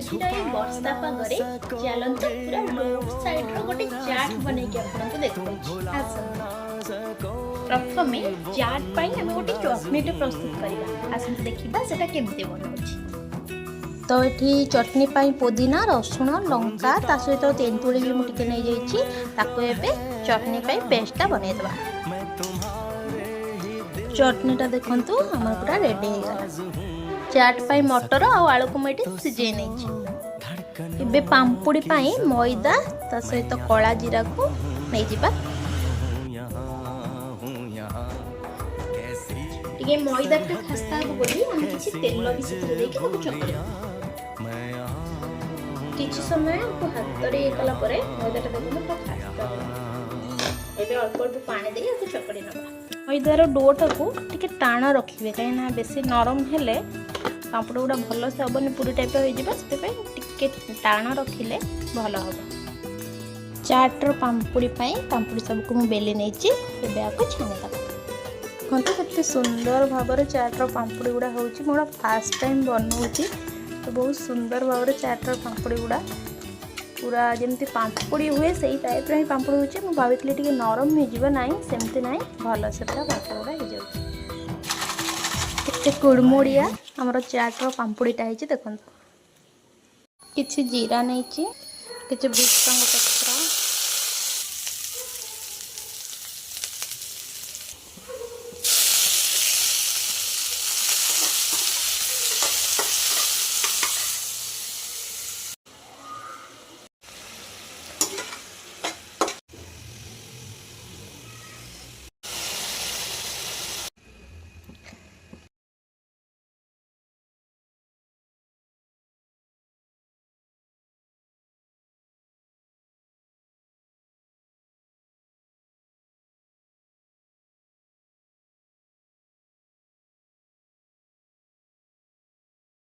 ଆଜିର এই ବର୍ଷା ପାଗରେ ଚାଲନ୍ତୁ ପୁରା ରୋଡ ସାଇଡର ଗୋଟେ ଚାଟ୍ ବନେଇକି ଆପଣଙ୍କୁ ଦେଖାଉଛି। ପ୍ରଥମେ ଚାଟ୍ ପାଇଁ ଆମେ ଗୋଟେ ଚଟନୀଟେ ପ୍ରସ୍ତୁତ କରିବା। ଆସନ୍ତୁ ଦେଖିବା ସେଟା କେମିତି ବନାଉଛି। ତ ଏଠି ଚଟନି ପାଇଁ पुदीना रसुण लंका ता सहित तेंतुली भी मुझे नहीं जाइए ताको एबे चटनी ପାଇଁ पेस्टटा बनै देबा। चटनीटा देखंतु हमर पूरा रेडी हो गला। चाट पाई मटर और आलू को मैं सिझे नहीं एबे पांपुड़ी पाई मैदा ता सहित कला जीरा को नहीं जिबा। टिके मैदा टा खस्ता हो बोली हम किछि तेल भी सेते देके ताको चकड़ी किछि समय को हाथ रे कला परे मैदाटा देखो तो खस्ता एबे अल्प अल्प पानी दे ताको चकड़ी नबा। मैदार डोटा को टिके टाण रखिबे काहे ना बेसी नरम हेले पापड़ गुड़ा भल से हेनी पूरी टाइप टे टाण रखिले भल हम। चाट्र पांपुड़ी पांपुड़ी सबको मुझे बेली नहीं आपको छाणीद देखते केते सुंदर भाव चाट्र पांपुड़ी गुड़ा हूँ मोर फास्ट टाइम बनाऊँगी तो बहुत सुंदर भाव चाट्र पांपुड़ी गुड़ा पूरा जमी पांपुड़ी हुए से टाइप ही पांपुड़ी होची मु भाभी टे नरम हो ना सेमती ना भल से पूरा पांपुड़ी गुड़ा हो जाए कुड़मुड़िया आमर चाट्र पांपुड़ीटा है देखो किसी जीरा नहीं कि भृषंग